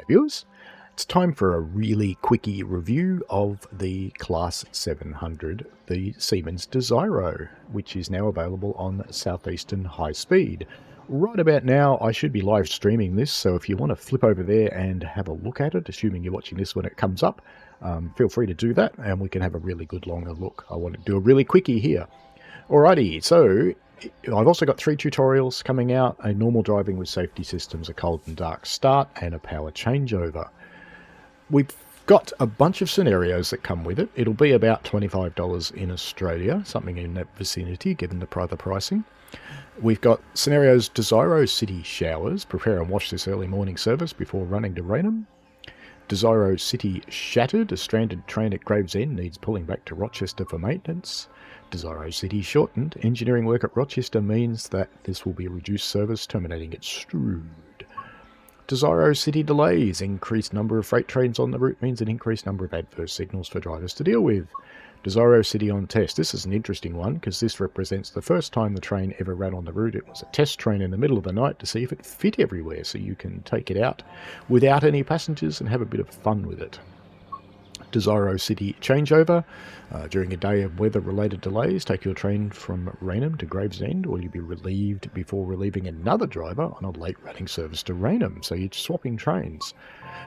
viewers. It's time for a really quickie review of the Class 700, the Siemens Desiro, which is now available on Southeastern High Speed. Right about now, I should be live streaming this, so if you want to flip over there and have a look at it, assuming you're watching this when it comes up, feel free to do that, and we can have a really good longer look. I want to do a really quickie here. Alrighty, so I've also got 3 tutorials coming out: a normal driving with safety systems, a cold and dark start, and a power changeover. We've got a bunch of scenarios that come with it. It'll be about $25 in Australia, something in that vicinity, given the pricing. We've got scenarios: Desiro City showers, prepare and wash this early morning service before running to Raynham. Desiro City shattered, a stranded train at Gravesend needs pulling back to Rochester for maintenance. Desiro City shortened, engineering work at Rochester means that this will be a reduced service, terminating at Strood. Desiro City delays, increased number of freight trains on the route means an increased number of adverse signals for drivers to deal with. Desiro City on test. This is an interesting one because this represents the first time the train ever ran on the route. It was a test train in the middle of the night to see if it fit everywhere, so you can take it out without any passengers and have a bit of fun with it. Desiro City changeover. During a day of weather-related delays, take your train from Raynham to Gravesend, or you'll be relieved before relieving another driver on a late-running service to Raynham, so you're swapping trains.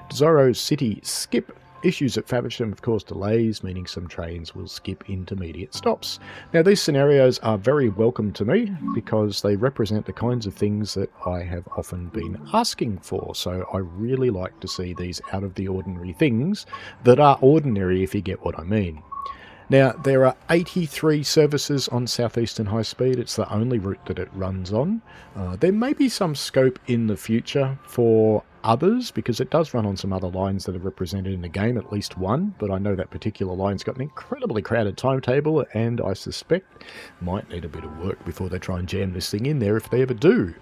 Desiro City skip. Issues at Faversham have caused delays, meaning some trains will skip intermediate stops. Now, these scenarios are very welcome to me because they represent the kinds of things that I have often been asking for. So I really like to see these out of the ordinary things that are ordinary, if you get what I mean. Now, there are 83 services on Southeastern High Speed. It's the only route that it runs on. There may be some scope in the future for others, because it does run on some other lines that are represented in the game, at least one, but I know that particular line's got an incredibly crowded timetable, and I suspect might need a bit of work before they try and jam this thing in there, if they ever do.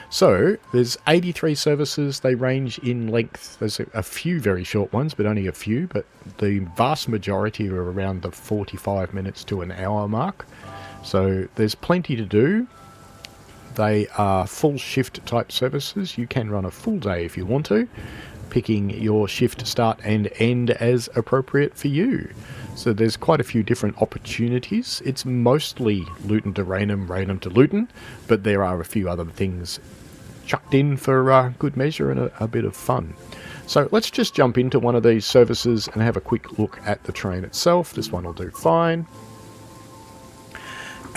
So, there's 83 services. They range in length. There's a few very short ones, but only a few, but the vast majority are around the 45 minutes to an hour mark. So, there's plenty to do. They are full shift type services. You can run a full day if you want to, picking your shift start and end as appropriate for you. So there's quite a few different opportunities. It's mostly Luton to Raynham, Raynham to Luton, but there are a few other things chucked in for good measure and a bit of fun. So let's just jump into one of these services and have a quick look at the train itself. This one will do fine.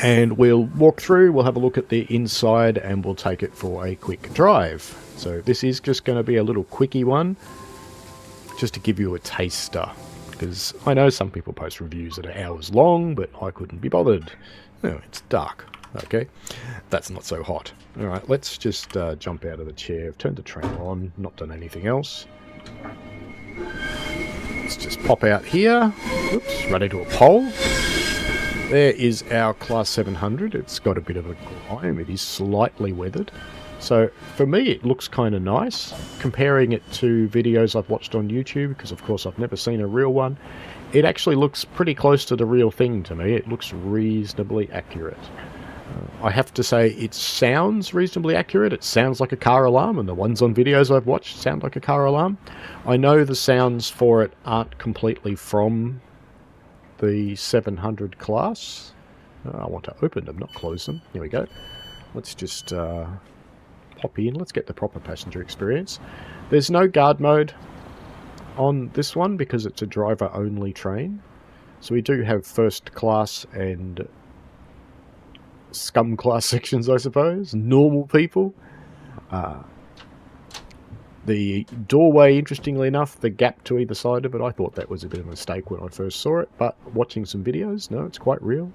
And we'll walk through, we'll have a look at the inside, and we'll take it for a quick drive. So this is just going to be a little quickie one, just to give you a taster. Because I know some people post reviews that are hours long, but I couldn't be bothered. Oh, it's dark. Okay, that's not so hot. Alright, let's just jump out of the chair. I've turned the train on, not done anything else. Let's just pop out here. Oops, run into a pole. There is our Class 700. It's got a bit of a grime. It is slightly weathered. So for me, it looks kind of nice. Comparing it to videos I've watched on YouTube, because of course I've never seen a real one, it actually looks pretty close to the real thing to me. It looks reasonably accurate. I have to say it sounds reasonably accurate. It sounds like a car alarm, and the ones on videos I've watched sound like a car alarm. I know the sounds for it aren't completely from the 700 class. I want to open them, not close them. Here we go. Let's just pop in. Let's get the proper passenger experience. There's no guard mode on this one because it's a driver-only train. So we do have first class and scum class sections, I suppose. Normal people. The doorway, interestingly enough, the gap to either side of it, I thought that was a bit of a mistake when I first saw it, but watching some videos, no, it's quite real.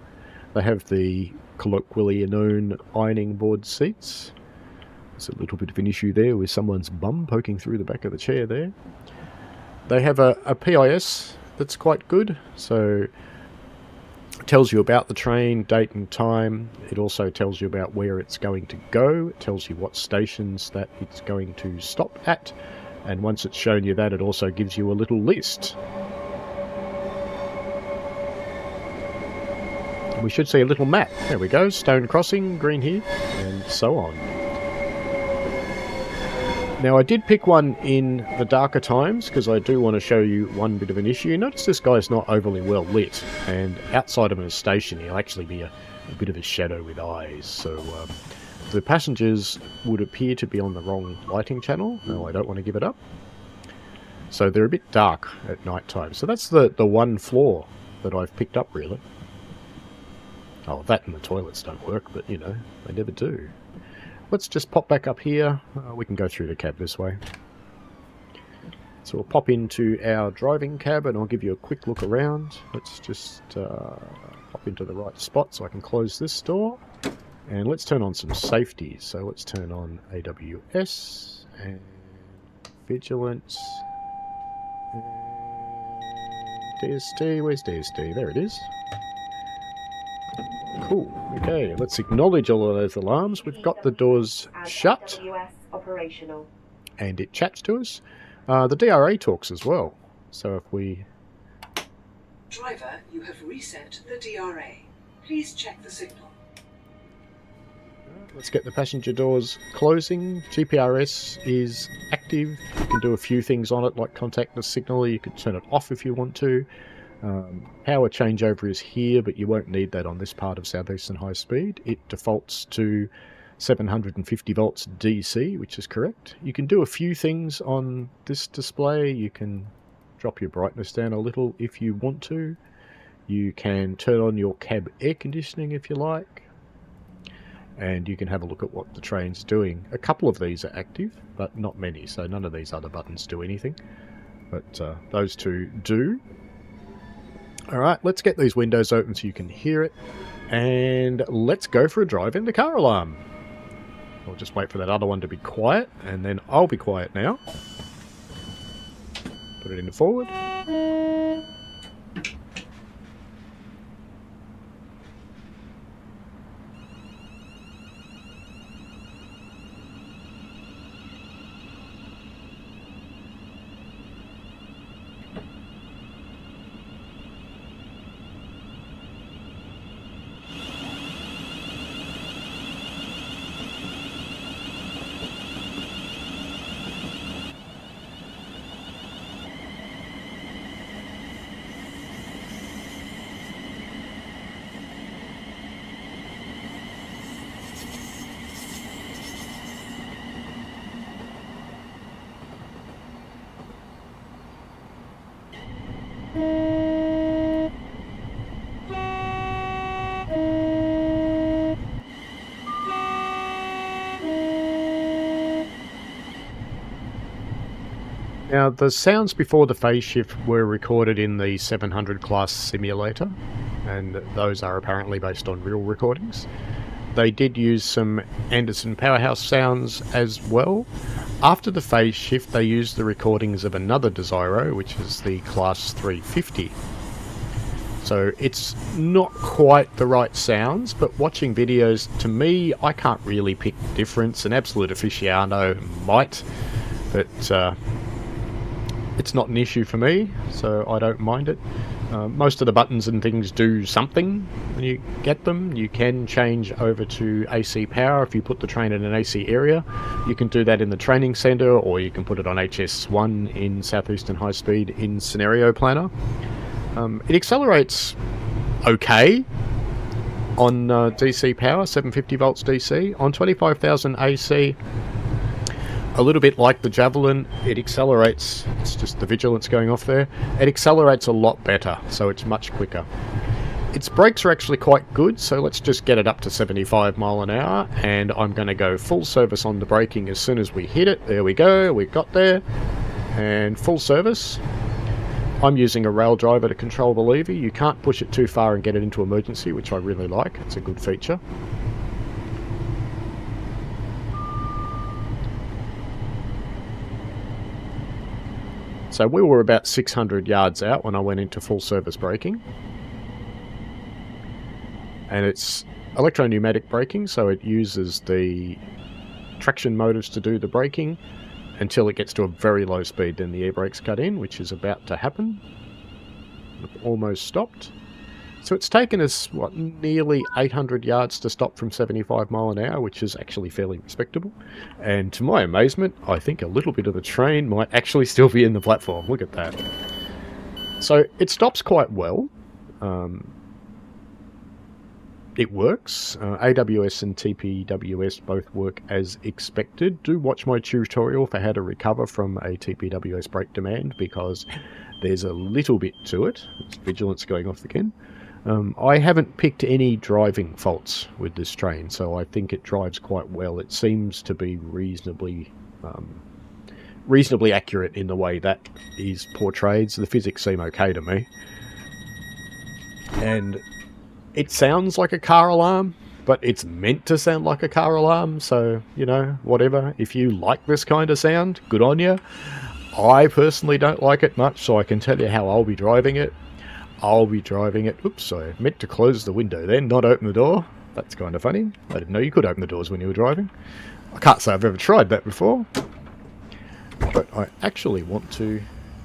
They have the colloquially known ironing board seats. There's a little bit of an issue there with someone's bum poking through the back of the chair there. They have a PIS that's quite good, so it tells you about the train, date and time. It also tells you about where it's going to go. It tells you what stations that it's going to stop at. And once it's shown you that, it also gives you a little list. And we should see a little map. There we go. Stone Crossing, green here, and so on. Now I did pick one in the darker times because I do want to show you one bit of an issue. Notice this guy's not overly well lit, and outside of a station he'll actually be a bit of a shadow with eyes. So the passengers would appear to be on the wrong lighting channel. No, I don't want to give it up. So they're a bit dark at night time. So that's the one flaw that I've picked up, really. Oh, that and the toilets don't work, but you know, they never do. Let's just pop back up here. We can go through the cab this way. So we'll pop into our driving cab and I'll give you a quick look around. Let's just pop into the right spot so I can close this door. And let's turn on some safety. So let's turn on AWS and Vigilance. And DST, where's DST? There it is. Cool. Okay, let's acknowledge all of those alarms. We've got the doors shut. And it chats to us. The DRA talks as well. So if we... Driver, you have reset the DRA. Please check the signal. Let's get the passenger doors closing. GPRS is active. You can do a few things on it, like contact the signal. You can turn it off if you want to. Power changeover is here, but you won't need that on this part of Southeastern High Speed. It defaults to 750 volts DC, which is correct. You can do a few things on this display. You can drop your brightness down a little if you want to. You can turn on your cab air conditioning if you like. And you can have a look at what the train's doing. A couple of these are active, but not many, so none of these other buttons do anything. But those two do. Alright, let's get these windows open so you can hear it. And let's go for a drive in the car alarm. I'll just wait for that other one to be quiet, and then I'll be quiet now. Put it in the forward. Now, the sounds before the phase shift were recorded in the 700 class simulator, and those are apparently based on real recordings. They did use some Anderson Powerhouse sounds as well. After the phase shift, they used the recordings of another Desiro, which is the Class 350. So it's not quite the right sounds, but watching videos, to me, I can't really pick the difference. An absolute aficionado might, but it's not an issue for me, so I don't mind it. Most of the buttons and things do something when you get them. You can change over to AC power if you put the train in an AC area. You can do that in the training centre, or you can put it on HS1 in Southeastern High Speed in Scenario Planner. It accelerates okay on DC power, 750 volts DC. On 25,000 AC, a little bit like the Javelin, it accelerates. It's just the Vigilance going off there. It accelerates a lot better, so it's much quicker. Its brakes are actually quite good, so let's just get it up to 75 mile an hour, and I'm going to go full service on the braking as soon as we hit it. There we go, we got there, and full service. I'm using a rail driver to control the lever. You can't push it too far and get it into emergency, which I really like. It's a good feature. So we were about 600 yards out when I went into full service braking. And it's electro-pneumatic braking, so it uses the traction motors to do the braking until it gets to a very low speed. Then the air brakes cut in, which is about to happen. Almost stopped. So it's taken us, what, nearly 800 yards to stop from 75 mile an hour, which is actually fairly respectable. And to my amazement, I think a little bit of the train might actually still be in the platform. Look at that. So it stops quite well. It works. AWS and TPWS both work as expected. Do watch my tutorial for how to recover from a TPWS brake demand, because there's a little bit to it. It's vigilance going off again. I haven't picked any driving faults with this train, so I think it drives quite well. It seems to be reasonably accurate in the way that is portrayed, so the physics seem okay to me. And it sounds like a car alarm, but it's meant to sound like a car alarm, so, you know, whatever. If you like this kind of sound, good on you. I personally don't like it much, so I can tell you how I'll be driving it. I'll be driving it... Oops, I meant to close the window then, not open the door. That's kind of funny. I didn't know you could open the doors when you were driving. I can't say I've ever tried that before. But I actually want to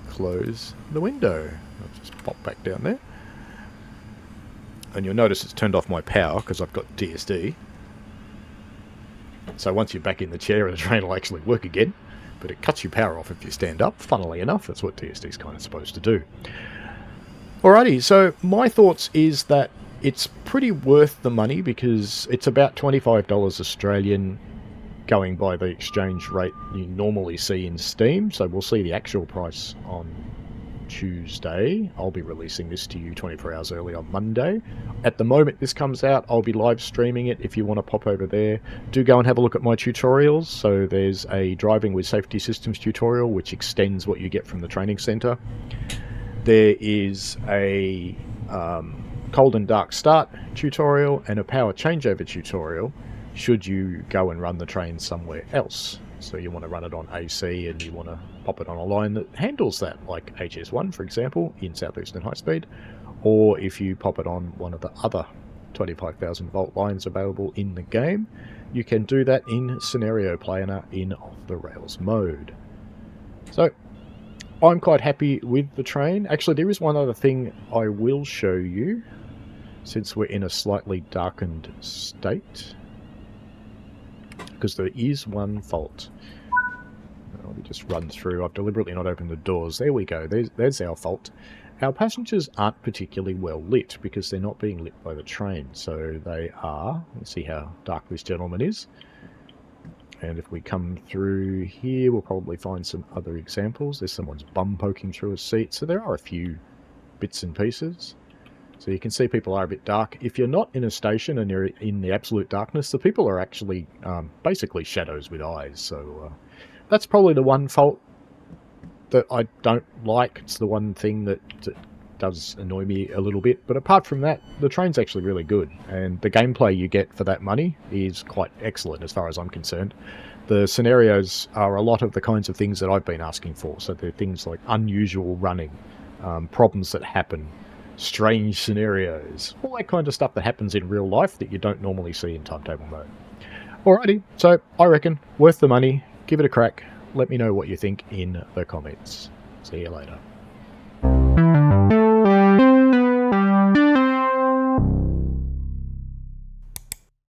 close the window. I'll just pop back down there. And you'll notice it's turned off my power because I've got TSD. So once you're back in the chair, the train will actually work again. But it cuts your power off if you stand up. Funnily enough, that's what TSD is kind of supposed to do. Alrighty, so my thoughts is that it's pretty worth the money because it's about $25 Australian going by the exchange rate you normally see in Steam. So we'll see the actual price on Tuesday. I'll be releasing this to you 24 hours early on Monday. At the moment this comes out, I'll be live streaming it. If you want to pop over there, do go and have a look at my tutorials. So there's a driving with safety systems tutorial, which extends what you get from the training center. There is a cold and dark start tutorial and a power changeover tutorial should you go and run the train somewhere else. So you want to run it on AC and you want to pop it on a line that handles that, like HS1 for example in Southeastern High Speed, or if you pop it on one of the other 25,000 volt lines available in the game, you can do that in Scenario Planner in off the rails mode. So I'm quite happy with the train. Actually, there is one other thing I will show you, since we're in a slightly darkened state, because there is one fault. Let me just run through. I've deliberately not opened the doors. There we go. There's our fault. Our passengers aren't particularly well lit because they're not being lit by the train. So they are... Let's see how dark this gentleman is. And if we come through here, we'll probably find some other examples. There's someone's bum poking through a seat. So there are a few bits and pieces. So you can see people are a bit dark. If you're not in a station and you're in the absolute darkness, the people are actually basically shadows with eyes. So that's probably the one fault that I don't like. It's the one thing that does annoy me a little bit. But apart from that, the train's actually really good. And the gameplay you get for that money is quite excellent as far as I'm concerned. The scenarios are a lot of the kinds of things that I've been asking for. So they're things like unusual running, problems that happen, strange scenarios, all that kind of stuff that happens in real life that you don't normally see in timetable mode. Alrighty, so I reckon worth the money. Give it a crack. Let me know what you think in the comments. See you later.